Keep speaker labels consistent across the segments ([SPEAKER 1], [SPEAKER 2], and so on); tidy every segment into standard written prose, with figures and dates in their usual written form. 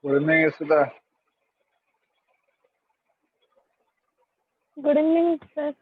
[SPEAKER 1] Good evening, Isita.
[SPEAKER 2] Good evening, sir.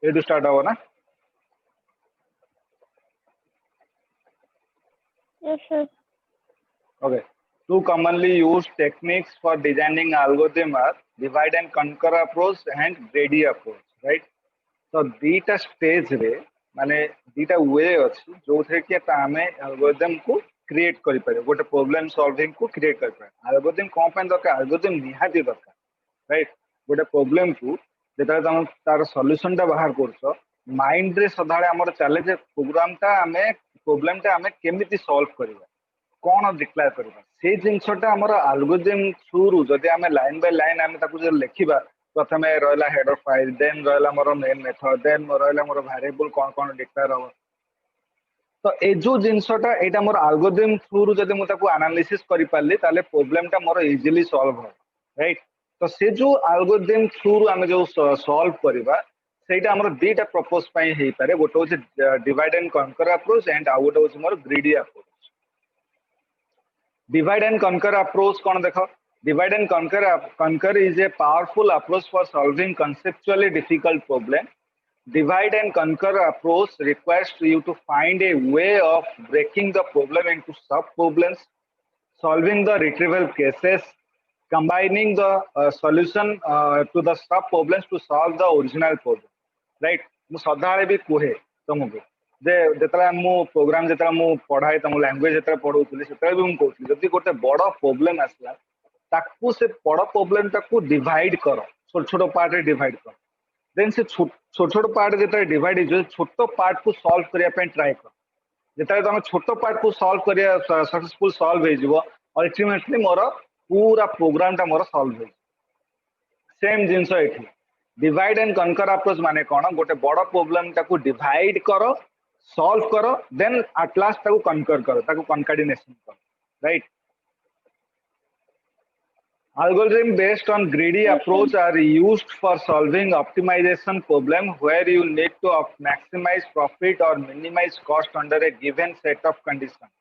[SPEAKER 1] ये to start होगा ना?
[SPEAKER 2] Yes, sir.
[SPEAKER 1] Okay. Two commonly used techniques for designing algorithm are divide and conquer approach and greedy approach, right? So दीटा stage रे माने दीटा वे अछि जो थे कि आमे एल्गोरिथम को क्रिएट करि पारे गोटे प्रॉब्लम सॉल्विंग को क्रिएट करि पारे एल्गोरिथम कोन पे दरकार एल्गोरिथम निहाती दरकार राइट गोटे प्रॉब्लम को जेता तुम तार सॉल्यूशन टा बाहर करछो माइंड रे सदाळे हमर चले जे प्रोग्राम टा आमे प्रॉब्लम टा आमे केमिति सॉल्व करिवा कोन डिक्लेयर करबा से जिनसटा हमर एल्गोरिथम थ्रू जदि आमे लाइन बाय लाइन आमे ताकू जे लेखिबा प्रथमे रहला हेडर फाइल देन रहला मोर मेन मेथड देन रहला मोर वेरिएबल कोन कोन डिक्लेयर हो तो ए जो जिनसटा एटा मोर एल्गोरिथम थ्रू जदि मु ताकू एनालिसिस करि पारली ताले प्रॉब्लम टा मोर इजीली सॉल्व हो राइट तो से जो एल्गोरिथम थ्रू आमे जो सॉल्व करबा सेटा हमर दीटा प्रपोज पई हेई पारे गोटे होचे divide and conquer approach and आउट होचे मोर greedy approach Divide and conquer approach कौन देखो divide and conquer is a powerful approach for solving conceptually difficult problem. Divide and conquer approach requires you to find a way of breaking the problem into sub problems, solving the retrieval cases, combining the solution to the sub problems to solve the original problem. Right? मु सदाळे भी कुहे तुमको जे जेतला मु programme जेतला मु पढाई तम language जेतला पढौतली सेतला भी मु कहतली जदि गोटे बड़ प्रॉब्लम आसला ताकू से बड़ प्रॉब्लम ताकू डिवाइड करो छोट छोट पार्ट रे डिवाइड करो देन से छोट छोट पार्ट जेतला डिवाइड जो छोट पार्ट को सॉल्व करिया पे ट्राई करो जेतला तुम छोट पार्ट को सॉल्व करिया सक्सेसफुल सॉल्व हे जिवो अल्टीमेटली मोर पूरा प्रोग्राम टा मोर सॉल्व हे सेम जिंस एठी डिवाइड एंड कनकर अप्रोच माने कोन गोटे बड़ प्रॉब्लम ताकू डिवाइड करो सॉल्व करो देन एट लास्ट ताकू कनकर करो ताकू कनकार्डिनेशन करो right algorithm based on greedy
[SPEAKER 2] Yes, sir.
[SPEAKER 1] approach are used for solving optimization problem where you need to maximize profit or minimize cost under a given set of conditions.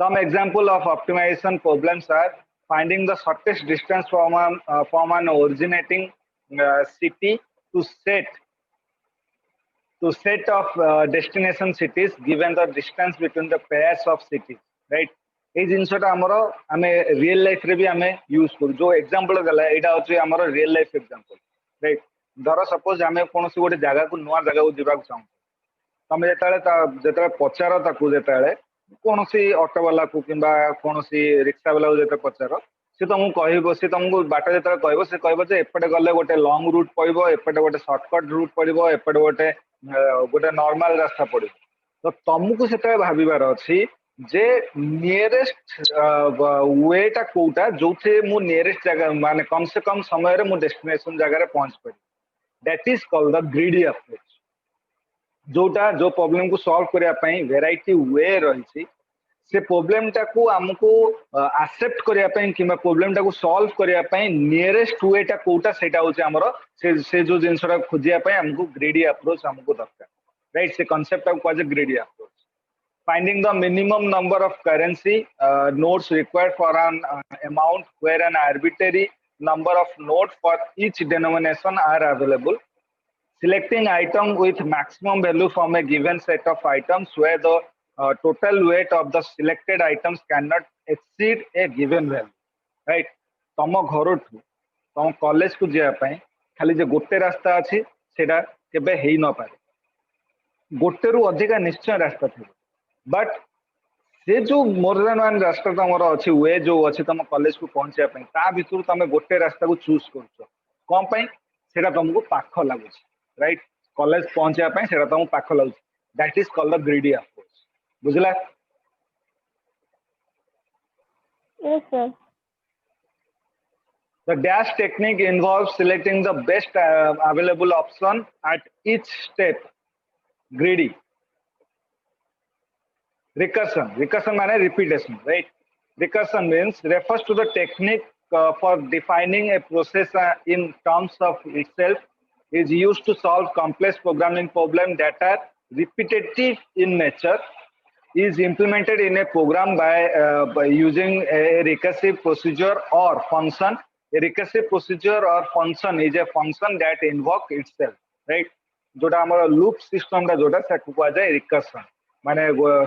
[SPEAKER 1] Some example of optimization problems are finding the shortest distance from an originating city to set of destination cities given the distance between the pairs of cities, right? এই জিনিসটা আমরা আমি real life রে भी আমি use করি जो example গলা এটা হচ্ছে আমার রিয়েল লাইফ एग्जांपल রাইট ধর सपोज আমি কোনসি গোটে জায়গা কো নয়া জায়গা কো ଯିବାକୁ চাहू ତମେ ଯେତେବେଳେ ପଚାର ତାକୁ ଯେତେବେଳେ କୌଣସି ଅଟୋ ବାଲା କୁ କିମ୍ବା କୌଣସି ରିକ୍ସା ବାଲା କୁ ଯେତେବେଳେ ପଚାର ସେ ତମକୁ କହିବ ସେ ତମକୁ ବାଟ ଯେତେବେଳେ କହିବ ସେ କହିବ ଯେ ଏପଟେ ଗଲେ ଗୋଟେ ଲଙ୍ଗ ରୁଟ୍ ପଡିବ ଏପଟେ ଗୋଟେ ସର୍ଟକଟ ରୁଟ୍ ପଡିବ ଏପଟେ ଗୋଟେ ନର୍ମାଲ ରାସ୍ତା ପଡିବ ତ ତମକୁ ସେତେବେଳେ ଭାବିବାର ଅଛି जे नियरेस्ट वे टा कोटा जोथे मु नियरेस्ट जगह माने कम से कम समय रे मु डेस्टिनेशन जगह रे पहुंच पारी that is called the greedy approach जोटा जो प्रॉब्लम को सॉल्व करिया पई वैरायटी वे रही से प्रॉब्लम टा को हमको एक्सेप्ट करिया पई किबा प्रॉब्लम टा को सॉल्व करिया पई नियरेस्ट वे टा कोटा सेटा होचे हमरो से जो जिंसटा खोजिया पई हमको ग्रीडी अप्रोच हमको दरकार राइट से कांसेप्ट को कहजे greedy approach finding the minimum number of currency notes required for an amount where an arbitrary number of notes for each denomination are available. Selecting item with maximum value from a given set of items where the total weight of the selected items cannot exceed a given value. Right? तम घर तुम college को जावाई खाली जो गोटे रास्ता अच्छी सेटा केबे हेई न पारे गोटे रु अधिका निश्चय रास्ता थी बट से जो मोर देन वन रास्ता तुम अच्छी वे जो अच्छी तुम कॉलेज को पहुंचा ता भीतर तुम गोटे रास्ता को चूज कर कौन पाई सेटा तुमको पाख लगुच राइट कॉलेज पहुंचा तुमको पाख लगुच that is called the greedy approach. बुझला?
[SPEAKER 2] Yes, sir.
[SPEAKER 1] The dash technique involves selecting the best available option at each step. Greedy. Recursion means repetition, right? Recursion means refers to the technique for defining a process in terms of itself, is used to solve complex programming problems that are repetitive in nature, is implemented in a program by using a recursive procedure or function. A recursive procedure or function is a function that invoke itself, right? जोटा हमर loop system दा जोटा से कुआ जाय recursion माने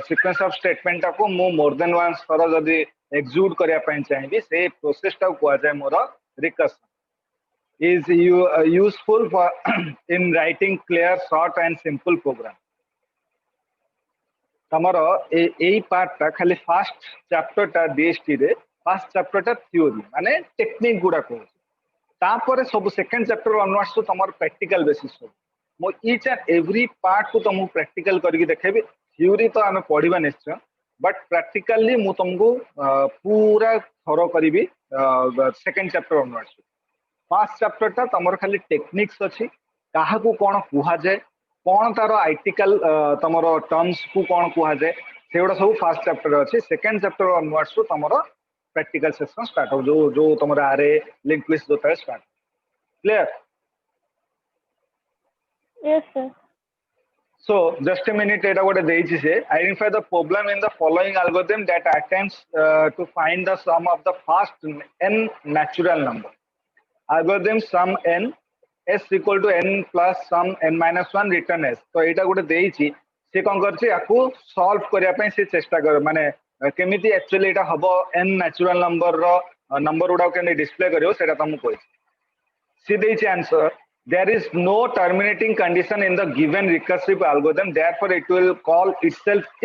[SPEAKER 1] sequence of statement टा को मो मोर देन वंस थर जदी एक्सिक्यूट करिया पय चाहिबी से प्रोसेस टा कुआ जाय मोर recursion is useful for in writing clear short and simple program. तमरो एई पार्ट टा खाली फर्स्ट चैप्टर टा डीएसटी रे फर्स्ट चैप्टर टा थ्योरी माने टेक्निक गुडा को तापर सब सेकंड चैप्टर ऑनवर्ड्स तो तमर प्रैक्टिकल बेसिस हो मो ईच एंड एवरी पार्ट को तुमको प्रैक्टिकल करके देखेबी थ्योरी तो आमे पढिबा निश्चय बट प्रैक्टिकली मु तुमको पूरा थरो करिवि second chapter onwards first chapter टा तमर खाली टेक्निक्स अछि काहा को कोन कुहा जाय कौन तार आईटिकल तमरो टर्म्स को कौन कुहा जाए सेगुड़ा सब फर्स्ट चैप्टर अच्छे सेकंड चैप्टर ऑनवर्ड्स को तमरो प्रैक्टिकल सेक्शन स्टार्ट हो जो तमरो आरे लिंक लिस्ट जो है start clear
[SPEAKER 2] Yes, sir.
[SPEAKER 1] so just a minute eta gote deichi se identify the problem in the following algorithm that attempts to find the sum of the first n natural number algorithm sum n s equal to n plus sum n minus 1 return s तो एटा गोटे देइछि से कोन करछि आकु solve करिया पय से चेष्टा कर माने केमिति एक्चुअली एटा हबो n नेचुरल नंबर रो नंबर उडा के डिस्प्ले करियो सेटा तुम कोइ सी देइछि answer there is no terminating condition in the given recursive algorithm therefore it will call itself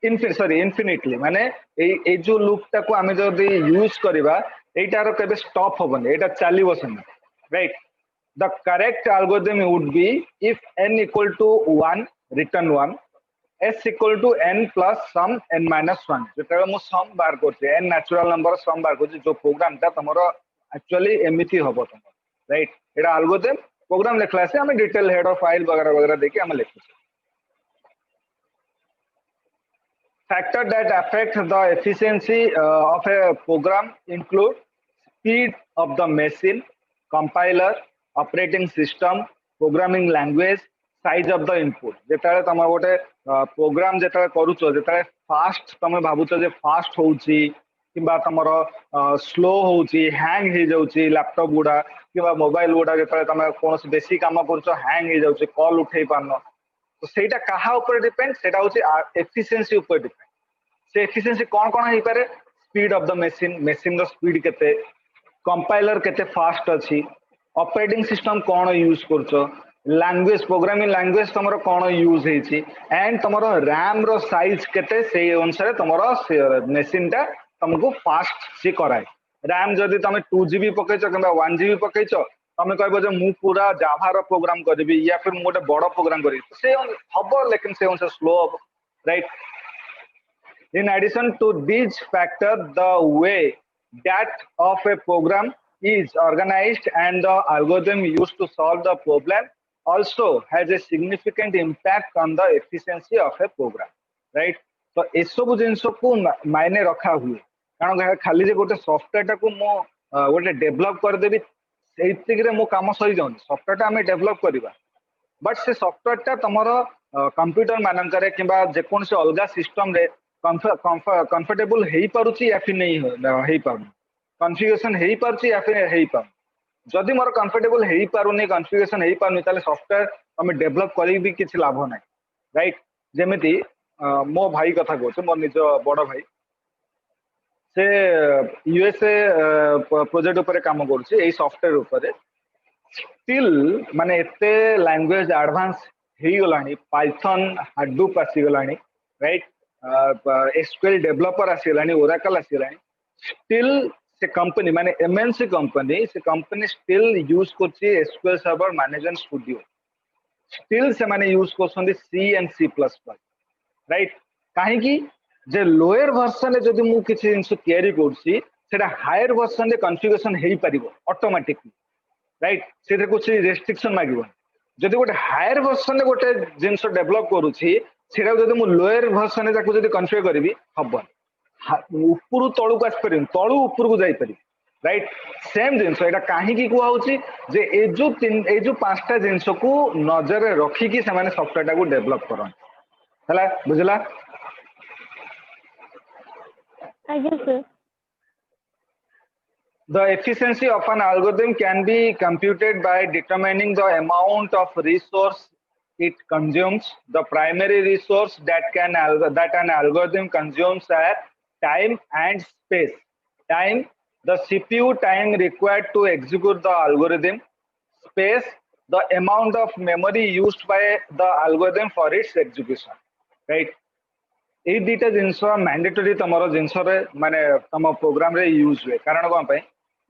[SPEAKER 1] infinitely माने ए जो लूप टा को आमे जदी यूज करबा एटार केबे स्टॉप होबन एटा चाली बसन right the correct algorithm would be if n equal to 1 return 1 s equal to n plus sum n minus 1 जेटा मो सम बार करते n नेचुरल नंबर सम बार करते जो प्रोग्राम ता तमरो एक्चुअली एमिति होबो तम राइट एटा एल्गोरिथम प्रोग्राम लिखला से हमें डिटेल हेड ऑफ फाइल वगैरह वगैरह देके हम लिखते factor that affect the efficiency of a program include speed of the machine compiler operating system programming language size of the input जेताले तम गोटे प्रोग्राम जेताले करूचो जेताले फास्ट तमे भाबुचो जे फास्ट होउची किबा तमरो स्लो होउची हैंग हे जाउची लैपटॉप गुडा किबा मोबाइल गुडा जेताले तमे कोनस बेसी काम करूचो हैंग हे जाउची कॉल उठेई पानो तो सेटा कहा ऊपर डिपेंड सेटा होची एफिशिएंसी ऊपर डिपेंड से एफिशिएंसी कोन कोन हे पारे speed of the machine the speed केते कंपाइलर केते फास्ट अछि ऑपरेटिंग सिस्टम कोन यूज करछो लैंग्वेज प्रोग्रामिंग लैंग्वेज तमरो कोन यूज हेछि एंड तमरो रैम रो साइज केते से अनुसार तमरो मशीन टा तुमको फास्ट से कराय रैम जदी तमे 2GB पकेचो किबा 1GB पकेचो तमे कहबो जे मु पूरा जावा रो प्रोग्राम करबी या फिर मोटे बड़ प्रोग्राम करी से हबो लेकिन से अनुसार स्लो हबो right in addition to these factors the way that of a program is organized and the algorithm used to solve the problem also has a significant impact on the efficiency of a program right तो ए सब जिंसो को मायने रखा हुए कारण खाली जे गोटे software टा को मो गोटे डेवलप कर देबी सेतिक रे मो काम सही जाउन सॉफ्टवेयर टा हमें डेवलप करबा बट से सॉफ्टवेयर टा तमरो कंप्यूटर मानन करे किबा जे कोन से अलगा सिस्टम रे कंफर्टेबल हेई पारुची या फिर नहीं हेई पारु कॉन्फ़िगरेशन हेई पारुची या फिर हेई पारु जदि मोर कंफर्टेबल हेई पारुनी कॉन्फ़िगरेशन हेई पारुनी ताले सॉफ्टवेयर हम डेवलप करी भी किछ लाभ नै राइट जेमिति मो भाई कथा कहते मोर निज बड़ भाई से यूएसए प्रोजेक्ट ऊपर काम करूची एई सॉफ्टवेयर ऊपर स्टिल माने एते लैंग्वेज एडवांस हेई गलानी पाइथन हाडूप आसी गलानी राइट एसक्यूएल डेवलपर आसीलानी ओरेकल आसीलानी स्टिल से कंपनी माने एमएनसी कंपनी स्टिल यूज करची SQL server management studio still से माने यूज करछन C and C plus plus right कहीं जे लोअर वर्जन रे जदि मु किछि जिंस तयारी करछि सेटा हायर वर्जन रे कॉन्फ़िगरेशन हेई परिबो ऑटोमेटिकली राइट से कुछ रेस्ट्रिक्शन मागिबो जदि गोटे हायर वर्जन रे गोटे जिंस डेवलप करूछि सेटा जदि मु लोअर वर्जन रे ताकू जदि कॉन्फ़िगर करबी हबन ऊपर तळु को आस परिन तळु ऊपर को जाई परिन राइट सेम जिंस एटा काहे की कुआ होछि जे ए जो पांचटा जिंस को नजर रे रखी की से माने सॉफ्टवेयर टाको डेवलप करन हला बुझला
[SPEAKER 2] ଆଜ୍ଞା sir।
[SPEAKER 1] The efficiency of an algorithm can be computed by determining the amount of resource it consumes. The primary resource that an algorithm consumes are time and space. Time, the CPU time required to execute the algorithm. Space, the amount of memory used by the algorithm for its execution. Right? এই দুইটা জিনিস mandatory তোমার জিনিস মানে তম programme রে use हुए कारण কোন পাই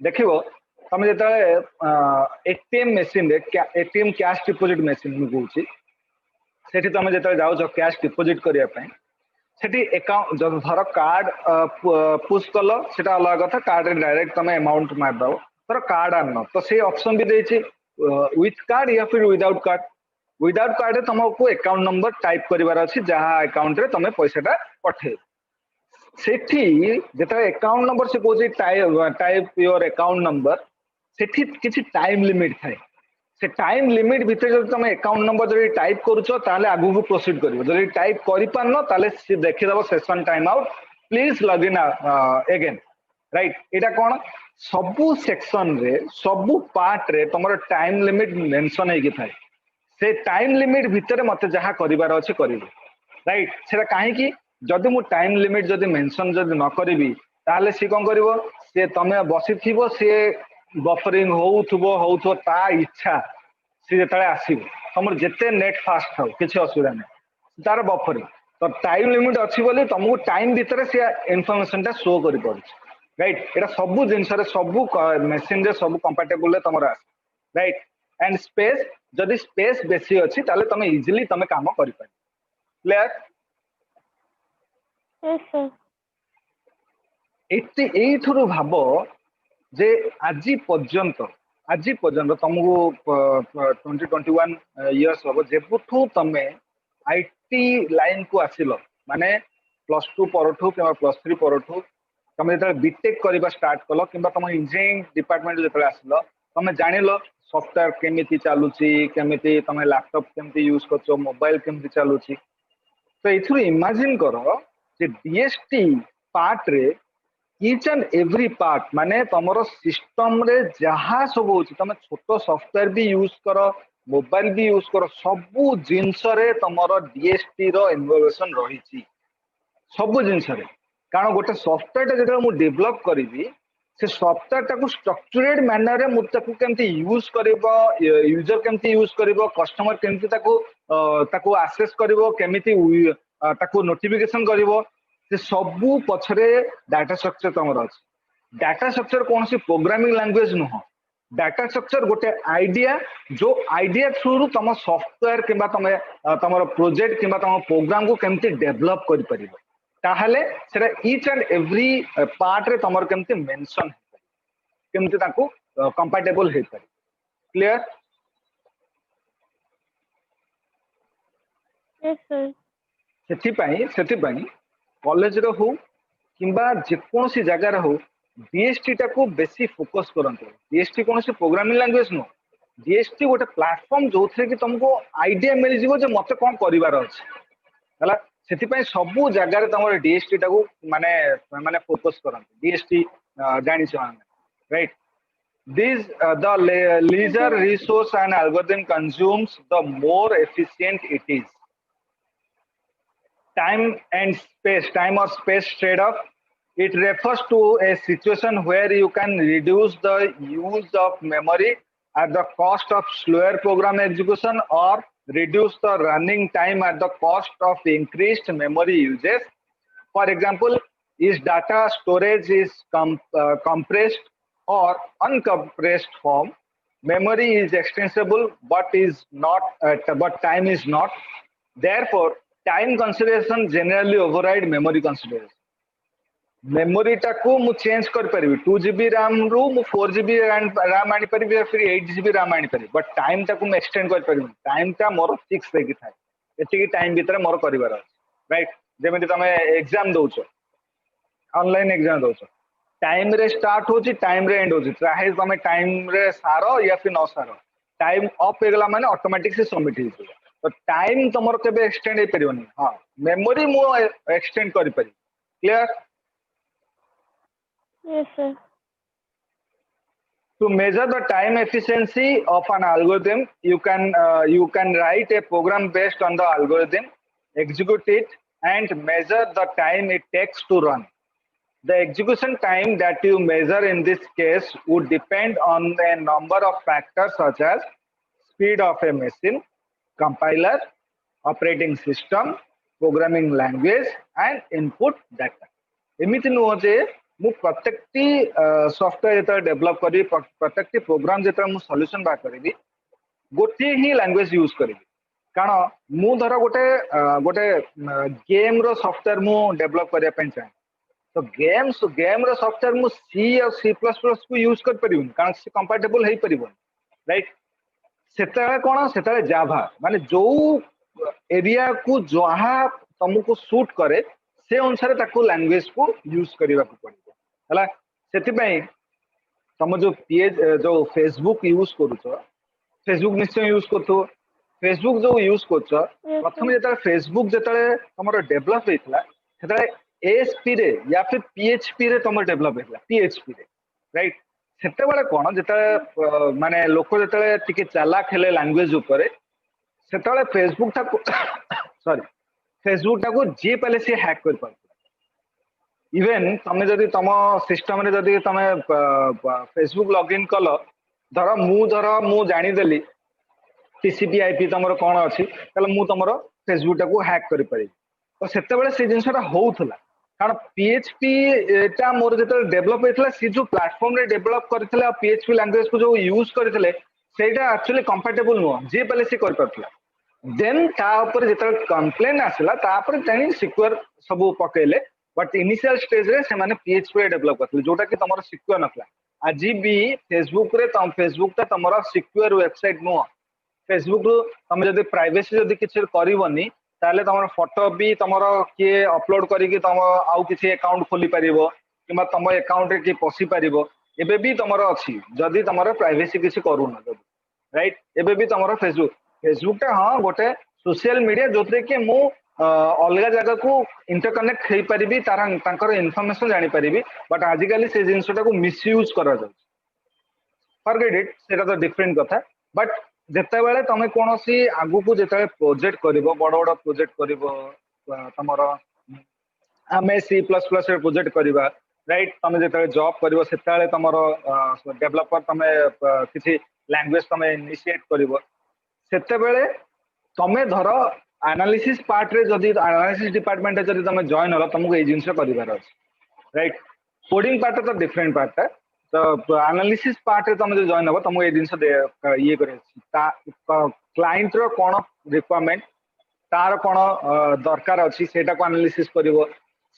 [SPEAKER 1] देखो तुम जो ATM machine ATM cash deposit machine मु कहूँ से तुम जो जाओ कैश डिपोजिट करने सेठी अकाउंट धर कार्ड पुश कल से अलग कथा कार्ड डायरेक्ट तुम अमाउंट मारद धर कार्ड आन तो से ऑप्शन भी देछि विथ कार्ड या फिर विदाउट कार्ड तुमको अकाउंट नंबर टाइप करिवार अछि जहां अकाउंट रे तुम पैसाटा पठे सेठी जेता अकाउंट नंबर से कोजी टाइप योर अकाउंट नंबर सेठी किछि टाइम लिमिट थाए से टाइम लिमिट भितर जब तुम अकाउंट नंबर जब टाइप करूछो ताले आगु को प्रोसीड करिवो जब टाइप करि पारनो ताले से देखि दबो session time out please log in again right एटा कोन सबु सेक्शन रे सबु पार्ट रे तमरो टाइम लिमिट मेंशन हेकि थाए से टाइम लिमिट भितर मते जहा करिवार अछि करिवो राइट सेटा काहे कि जदि मु टाइम लिमिट जदि मेंशन जदि न करिवि ताले सी कोन करिवो से तमे बसी थिबो से बफरिंग होउथबो ता इच्छा सी जेतले आसीबो हमर जेते नेट फास्ट हो किछि असुविधा नै तार बफरिंग तो टाइम लिमिट अछि बोली तुमको टाइम भितर से इन्फॉर्मेशन ता शो करि पड़छ राइट एटा सबु जिंस रे सबु मशीन रे सबु कंपैटिबल रे तमरा राइट एंड स्पेस जदि स्पेस बेसी अछि ताले तमे इजीली तमे काम करि पाइ क्लियर
[SPEAKER 2] yes sir।
[SPEAKER 1] एते एथुरु भाबो जे आजि पर्यंत तुमको 2021 इयर्स हम जेबुठू तमे आईटी लाइन को आसिल माने +2 परठू कि +3 परठू तुम जो बीटेक करवा स्टार्ट कल कि तुम इंजीनियरिंग डिपार्टमेंट जो आसिल तुम जानिल सॉफ्टवेयर केमिति चलुची केमिति तुम लैपटॉप केमिति यूज कर मोबाइल केमिति चलुची तो ये इमेजिन कर डीएसटी पार्ट रे ईच एंड एवरी पार्ट माने तुम सिस्टम रे जहाँ सब हो तुम छोट सॉफ्टवेयर भी यूज कर मोबाइल भी यूज कर सबू जिनस तुम डीएसटी रो इन्वोल्यूशन रही सबू जिनस कारण गोटे सॉफ्टवेयर जो मुझे डेभलप करी से सॉफ्टवेयर टाको स्ट्रक्चरेड मैनर रे मुझे केमती यूज करिवो यूजर केमती यूज करिवो कस्टमर केमती ताको एक्सेस करिवो केमिति ताको नोटिफिकेशन करिवो से सबू पछरे डाटा स्ट्रक्चर तमर अछि डाटा स्ट्रक्चर कौन सी प्रोग्रामिंग लैंग्वेज नुह डाटा स्ट्रक्चर गोटे आइडिया जो आइडिया थ्रू तुम सॉफ्टवेयर किंबा तुम तुम प्रोजेक्ट किंबा तुम प्रोग्राम को केमती डेवलप करि परिबो ताहले सेटा ईच एंड एवरी पार्ट रे तमर केमती मेंशन केमती ताको कंपैटिबल हे पारि क्लियर
[SPEAKER 2] yes sir।
[SPEAKER 1] सेथिपाई कॉलेज रो हो किंबा जेकोसी जगह रे हो डीएसटी टाको बेसी फोकस करंते डीएसटी कोन से प्रोग्रामिंग लैंग्वेज नो डीएसटी गोटे प्लेटफॉर्म जो थे कि तुमको आइडिया मिल जिवो जे मते कोन करिवार अछि हला सेथिपाई सबु जगह रे तमर डीएसटी टाको माने माने फोकस करंते डीएसटी जानि छ right this the leisure resource an algorithm consumes the more efficient it is time or space trade-off. It refers to a situation where you can reduce the use of memory at the cost of slower program execution or reduce the running time at the cost of increased memory usage. For example, is data storage is compressed or uncompressed form, memory is extensible but time is not. Therefore time consideration generally override memory consideration. Memory टाकू मु change कर परिबी 2 GB RAM रु मु 4 GB RAM आनी परिबी या फिर 8 GB RAM आनी परिबी but time टाकू मु एक्सटेंड कर परिबी टाइम टा मोर फिक्स होगी थाए एति टाइम भीतर मोर करिवार अछि राइट जेमेति तमे एग्जाम दोछो ऑनलाइन एग्जाम दोछो टाइम रे स्टार्ट होची टाइम रे एंड होची चाहे तमे टाइम रे सारो या फिर न सारो टाइम अप हे गला माने ऑटोमेटिक से सबमिट हो जाय तो टाइम तमर केबे एक्सटेंड हे परिबनी हां मेमोरी मु एक्सटेंड करि परि clear
[SPEAKER 2] Yes, sir.
[SPEAKER 1] To measure the time efficiency of an algorithm, you can write a program based on the algorithm, execute it, and measure the time it takes to run. The execution time that you measure in this case would depend on a number of factors such as speed of a machine, compiler, operating system, programming language, and input data. एमिति नुह जे मु प्रत्येकटी software जेता develop करी प्रत्येकटी programme जेता मु solution बा करी गोटे ही लैंग्वेज यूज करी कारण मु धर गोटे गोटे गेम रो सॉफ्टवेयर मु डेवलप करिया पई चाहे तो गेम रो सॉफ्टवेयर मु सी और सी प्लस प्लस को यूज कर परिबन कारण से कंपैटिबल हेई परिबन राइट सेता कोन सेता जावा माने जो एरिया को जहा तुमको सूट करे से अनुसार ताको लैंग्वेज को यूज करबा को पड़िबो हला सेति पई तुम जो पेज जो फेसबुक यूज करूछो फेसबुक निश्चय यूज करतो फेसबुक जो यूज करछो प्रथम जेता फेसबुक जेता हमर डेवलप हेतला सेता एएसपी रे या फिर पीएचपी रे तुम डेवलप हेतला पीएचपी रे राइट सेते बेले कोन जेता माने लोक जेता टिके चालाक हेले लैंग्वेज ऊपर सेते बेले फेसबुक था सॉरी फेसबुक टाको जे पहले से हैक कर पार इवन तमे जदि तम सिस्टम रे जदि तमे फेसबुक लॉगिन कल धर मु जानि देली टीसीपी आईपी तमरो कोन अछि तले मु तमरो फेसबुक टाको हैक करि पारि तो सेते बेले से जिंसटा होउथला कारण पीएचपी एटा मोर जेते डेवलप हेतला सी जो प्लेटफॉर्म रे डेवलप करथिले पीएचपी लैंग्वेज को जो यूज करथिले सेटा एक्चुअली कंपैटिबल नो जे पहले से कर पारथिला देन ता ऊपर जेते कंप्लेन आसला तापर तनी सिक्योर सब पकेले बट इनिशियल स्टेज रे से माने पीएचपी डेवलप करथिले जोटा कि तमरो सिक्योर नथला आज भी फेसबुक रे तम फेसबुक ता तमरो सिक्योर वेबसाइट नो फेसबुक तम जदि प्राइवेसी जदि किछ करबनी ताले तमरो फोटो भी तमरो के अपलोड करिकि तम आउ किछि अकाउंट खोली परिबो किबा तम अकाउंट रे कि पसी परिबो एबे भी तमरो अछि जदि तमरो प्राइवेसी किछि करूना जदि राइट एबे भी तमरो फेसबुक टा हाँ गोटे सोशल मीडिया जोथे कि मु अलग जगह को इंटरकनेक्ट हो पारि तार इनफॉरमेशन जानी पारि बट आजिकली से जिनसटा को मिसयूज करा जाउछ फॉरगेट इट सेटा तो डिफरेंट कथा बट जेते बेले तमे कोनोसी आगु को जेते प्रोजेक्ट करिवो बड़ बड़ प्रोजेक्ट करिवो तमरो हमें सी प्लस प्लस रे प्रोजेक्ट करिवा राइट तमे जेते जॉब करिवो सेते बेले तमरो डेवलपर तमे किछि लैंग्वेज तमे इनिशिएट करिवो सेते बेले तमे धर एनालिसिस पार्ट रे जदी एनालिसिस डिपार्टमेंट जदी तमे जॉइन होला तुमको ए जिंस करिवार अछि राइट कोडिंग पार्ट तो डिफरेंट पार्ट है तो एनालिसिस पार्ट रे तमे जो जॉइन हो तुमको ए जिंस ये करे ता क्लाइंट रो कोन रिक्वायरमेंट तार कोन दरकार अछि सेटा को एनालिसिस करिवो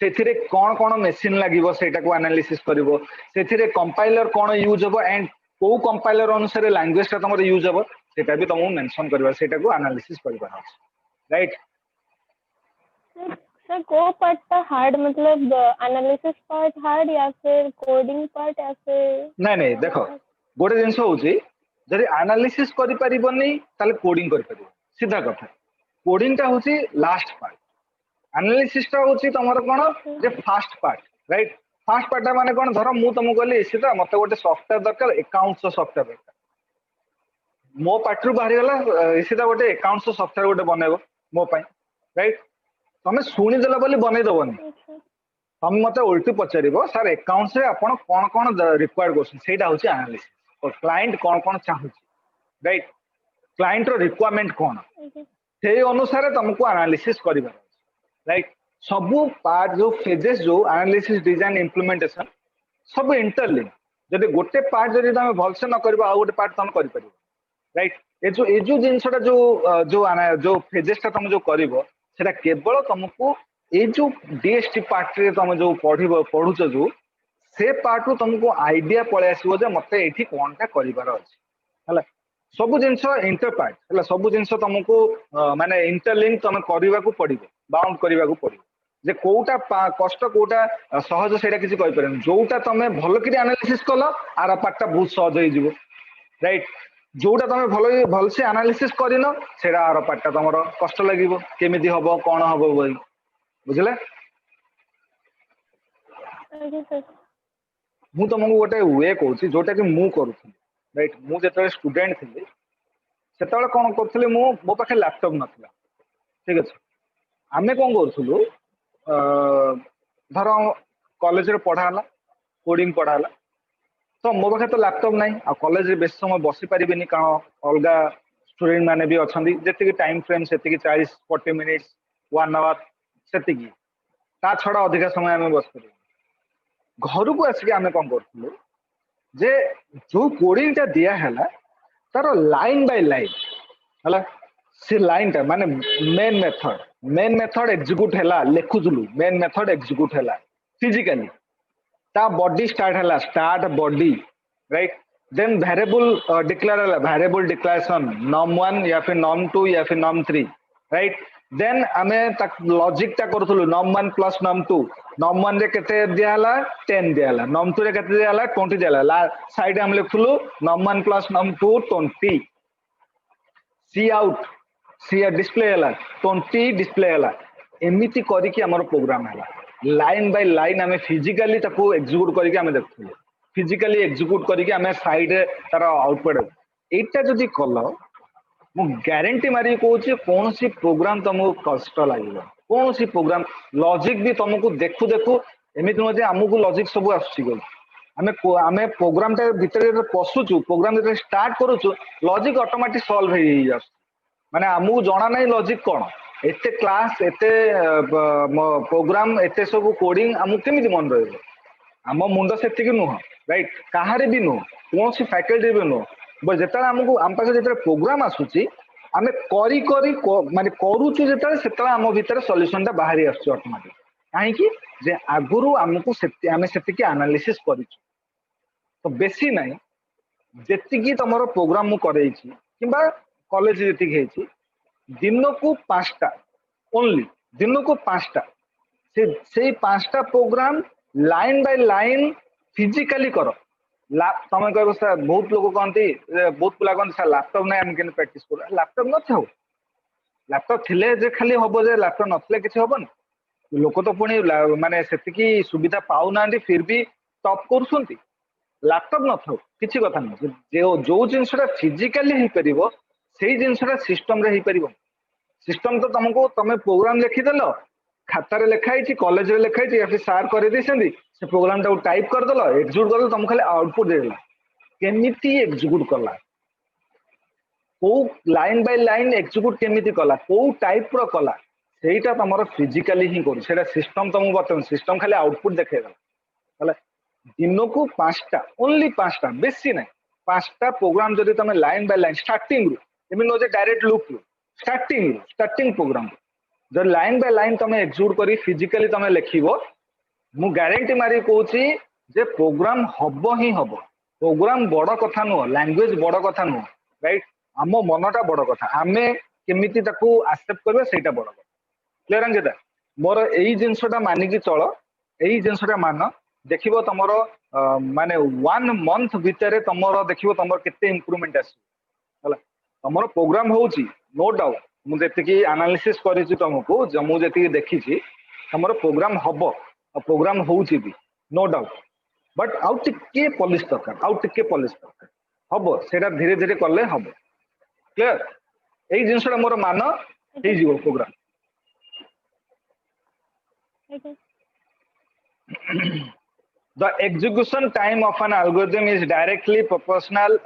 [SPEAKER 1] सेथिरे कोन कोन मशीन लागिवो सेटा को एनालिसिस करिवो सेथिरे कंपाइलर कोन यूज हो एंड को कंपाइलर अनुसार लैंग्वेज ता तमरो यूज हो सेटा भी तुमको मेंशन करबा सेटा को एनालिसिस करबा राइट
[SPEAKER 2] सर को पार्ट ता हार्ड मतलब एनालिसिस पार्ट हार्ड या फिर कोडिंग पार्ट या फिर
[SPEAKER 1] नहीं देखो गोटे जिंस होउची जदि एनालिसिस करि परिबनी ताले कोडिंग करि परिबो सीधा कथा कोडिंग ता होची लास्ट पार्ट एनालिसिस ता होची तमरो कोन जे fast part right fast part माने कोन धर मु तुमको कहली सीधा मते गोटे सॉफ्टवेयर दरकार अकाउंट्स सॉफ्टवेयर दरकार मो पार्टरू बाहरी गला सीधा गोटे अकाउंट्स सॉफ्टवेयर गोटे बनेबो मो पई राइट तमे सुनी देला बोली बनै दबनी हम मते उल्टी पचारिबो सर अकाउंट्स रे आपण कोन कोन रिक्वायर्ड क्वेश्चन सेटा होची एनालिसिस और क्लाइंट कोन कोन चाहुची राइट क्लाइंट रो रिक्वायरमेंट कोन से अनुसार तुमको एनालिसिस करिबार राइट सब पार्ट जो फेजेस जो एनालिसिस डिजाइन इंप्लीमेंटेशन सब इंटरलिंक जदि गोटे पार्ट जदि तुम भलसे न कर गोटे पार्ट तुम कर राइट ये जो जिनसा जो जो फेजेसटा तुम जो कर केवल तुमको ये जो डीएसटी पार्ट रे तुम जो पढ़ुच जो से पार्ट रू तुमको आइडिया पलि आसो मत ये कौनटा कर सब जिनस इंटर पार्ट है सब जिनस तुमको माने इंटरलिंक तुम करने को पड़ो बाउंड करने को पड़ो जे कोटा कष्ट कोटा सहज से किसी कहीपर जोटा तुम भल कि एनालिसिस कल आर पार्टा बहुत सहज हो राइट जोटा तुम भलसे एनालिसिस करन से आर पार्टा तुम कष्ट लगे केमी हम कौन हम वही बुझे मु तुमको गोटे वे कहूँ जोटा कि मु करूँ राइट मुझे स्टूडेंट थी से कौन करी मो पाखे लैपटॉप नाला ठीक अच्छे आमे कौन करूँ धर कॉलेज पढ़ाला कोडिंग पढ़ाला तो मो पाखे तो लैपटॉप ना आ कॉलेज बेस समय बसी पारि कारण अलग स्टूडेंट मैंने भी अच्छा जी टाइम फ्रेम से 40-40 मिनिट्स 1 आवर से छड़ा अधिका समय आम बस पार घर को आसिक आम कौन करूँ जे जो कोडिंग दिहला तार लाइन बाय लाइन है से लाइन टा माने मेन मेथड एग्जीक्यूट है लिखुलु मेन मेथड एग्जीक्यूट है फिजिकली ता body start body right then variable declare है वेरिएबल डिक्लेरेशन num1 या फिर num2 या फिर num3 राइट देन आमे लॉजिक टा करूँ num1 प्लस num2 num1 रे केते दियाला 10 दियाला num2 रे केते दियाला 20 दियाला साइड हम लिखुलु num1 प्लस num2 20 सी आउट सी डिस्प्ले है 20 डिस्प्ले है एमती करके आमर प्रोग्राम है लाइन बाय लाइन आम फिजिकाली एक्जिक्यूट करके आम देखुले फिजिकाली एक्जिक्यूट करके आम साइड तार आउटपुट एटा जदि कल मु ग्यारंटी मारी कहूँ कौन सी प्रोग्राम तुमको कष्ट लगे कौन सी प्रोग्राम लॉजिक भी तुमको देखु देखु एमती नुहे आमको लॉजिक सब आसुची आमे प्रोग्राम टा भीतर पशुचु प्रोग्राम जो स्टार्ट करुचु लॉजिक ऑटोमेटिक सॉल्व हो माने आमको जना ना लॉजिक कौन एते क्लास एते प्रोग्राम एते सब कोडिंग आमको केमी मन रही आम मुंड से नुह राइट कहार भी नुह कौन सी फैकल्टी भी नुह बट जिते आमको आम पाखे जो प्रोग्राम आसूची आम करी करी माने करूचु जो आम भीतर सॉल्यूशन टा बाहरी आसुची ऑटोमेटिक कहीं जे आगुरु आमको आम से एनालिसिस करिछु तो बेसी नहीं जेतिकी तुम प्रोग्राम मु करई कि कॉलेज जी दिन को 5टा ओनली दिन को 5टा से 5टा program line by line physically कर तुम कह सर बहुत लोग कहते बहुत पिला कहते सर लैपटॉप ना आम के प्रैक्टिस कर लैपटॉप न था लैपटॉप थिले खाली हम जे लैपटॉप नथिले किसी हेन लोक तो पुणी माने से सुविधा पाऊना फिर भी टॉप कर लैपटॉप न था किसी कथा नहीं जो जिनसा फिजिकाली हो पार से जिनसा सिस्टम रे हो पार सिस्टम तो तुमको तुम प्रोग्राम लिखिदेल खातार लिखाई कॉलेज लिखाई या फिर सार कर से प्रोग्राम टाइप टाइप करदेल एक्जिक्यूट कर तुम खाली आउटपुट देदेल केमिति एक्जिक्यूट कला को लाइन बाय लाइन एक्जिक्यूट केमिति कला को टाइप रो कला सेटा तुम फिजिकाली ही कर सिस्टम तुमको बता सिस्टम खाली आउटपुट देखेदेला दिन को 5टा ओनली 5टा बेसी ना 5टा प्रोग्राम जब तुम लाइन बाय लाइन स्टार्टिंग रू डायरेक्ट लूप रू स्टार्टिंग प्रोग्राम जो लाइन बाय लाइन तुम एक्जिक्यूट कर फिजिकाली तुम लिखो मु गारंटी मारी कहूँ जे प्रोग्राम हम ही हम प्रोग्राम बड़ कथा नुह लैंग्वेज बड़ कथा नुह राइट आम मनटा बड़ कथा आम केमिति ताकू एक्सेप्ट करबे सेटा बड़ कथा क्लियर अंकिता मोर यही जिनसटा मानिकी चल यही जिनसटा मान देखिबो तमरो माने 1 मंथ भितर तमरो देखिबो तमरो केते इंप्रूवमेंट आसी तमरो प्रोग्राम होउची नो डाउट मुझे एनालिसिस करी तुमको मुझे देखी तुम प्रोग्राम हम प्रोग्राम होउची भी नो डाउट बट आउ टिके पॉलिश दरकार आउ टिके पॉलिश दरकार हम सेटा धीरे धीरे कले हम क्लियर यही जिनसा मोर मान हो programme The execution time of an algorithm is directly proportional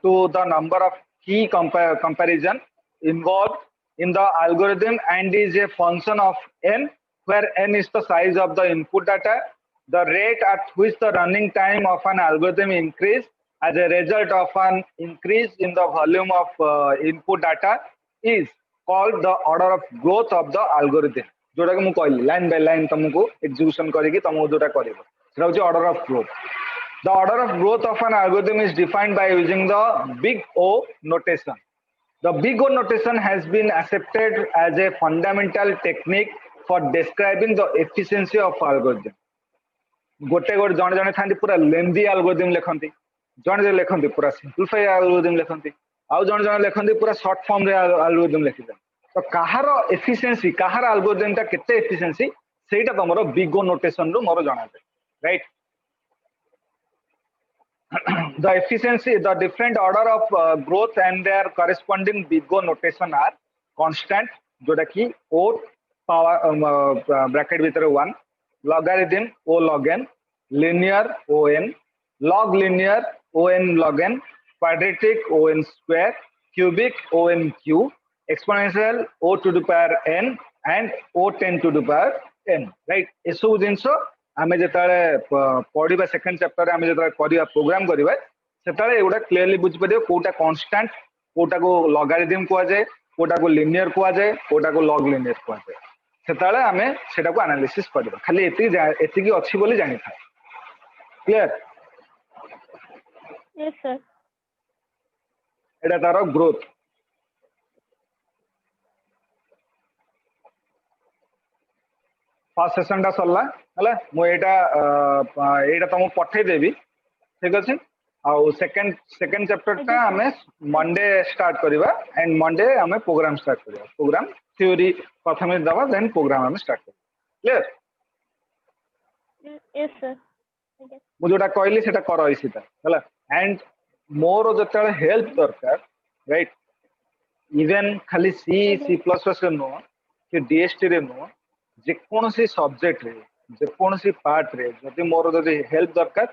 [SPEAKER 1] to the number of key comparison involved in the algorithm and is a function of n, where n is the size of the input data the rate at which the running time of an algorithm increase as a result of an increase in the volume of input data is called the order of growth of the algorithm. जोटा कि कहली line by line तुमको execution करके तुमको जोटा करिवो सेटा होची order of growth. The order of growth of an algorithm is defined by using the big O notation. The big O notation has been accepted as a fundamental technique for describing the efficiency of algorithm. गोटे गोटे जन जन था पूरा लेंदी algorithm लिखती, जन जन लिखती पूरा सिंपलीफाई एल्गोरिथम लिखती, आउ जन जन लिखती पूरा शॉर्ट फॉर्म रे एल्गोरिथम लिखि दे. तो कहार एफिशिएंसी कहार एल्गोरिथम ता केते एफिशिएंसी सेटा तमरो बिग ओ नोटेशन रो मोर जणा दे. Right. The efficiency, the different order of growth and their corresponding big O notation are constant, जोटा कि O power bracket भीतर 1, logarithm O log n, linear O n, log linear O n log n, quadratic O n square, cubic O n q, exponential O to the power n and O 10 to the power n. Right. एसबू जिनस आमे जेताले पढिबा second chapter आमे जेताले करिया programme करिबा सेताले एगुडा clearly बुझि परियो Kota constant Kota को logarithm को जाय कोटा को लिनियर को जाय कोटा को लॉग लिनियर को जाय सेताले आमे सेटा को एनालिसिस करिबा खाली एति की अछि बोली जानि था. क्लियर?
[SPEAKER 2] Yes sir.
[SPEAKER 1] एटा तारो ग्रोथ. फर्स्ट सेशन टा सरला हला मो एटा तुमको पठे देबी. ठीक अछि. आ सेकंड चैप्टर टा हमें मंडे स्टार्ट करबा एंड मंडे हमें प्रोग्राम स्टार्ट करबा. प्रोग्राम थ्योरी प्रथमे दबा देन प्रोग्राम हमें स्टार्ट करबा. क्लियर?
[SPEAKER 2] Yes sir.
[SPEAKER 1] मु जोटा कहली सेटा कर इसिता हला. एंड मोर जतले हेल्प दरकार. राइट. इवन खाली सी प्लस रे नो कि डीएसटी रे नो जे कोनोसी सब्जेक्ट रे जे कोनोसी पार्ट रे जदि मोर जदि हेल्प दरकार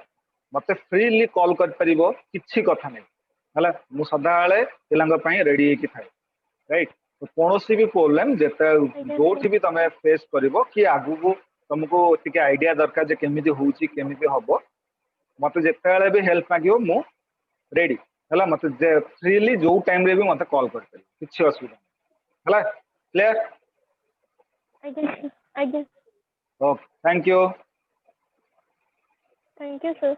[SPEAKER 1] मते फ्रीली कॉल कर परिबो. किछि कथा नै हला. मु सदा वाले पिलांग पई रेडी हेकि थाए. राइट. तो कोनोसी भी प्रॉब्लम जेते जोठी भी तमे फेस करिवो कि आगु को तुमको टिके आईडिया दरकार जे केमिति होउची केमिति हबो मते जेते वाले भी हेल्प मागियो मु रेडी हला. मते जे फ्रीली जो टाइम रे भी मते कॉल कर परिबो. किछि असुविधा हला. Clear?
[SPEAKER 2] I guess.
[SPEAKER 1] Okay. Thank you.
[SPEAKER 2] Thank you sir.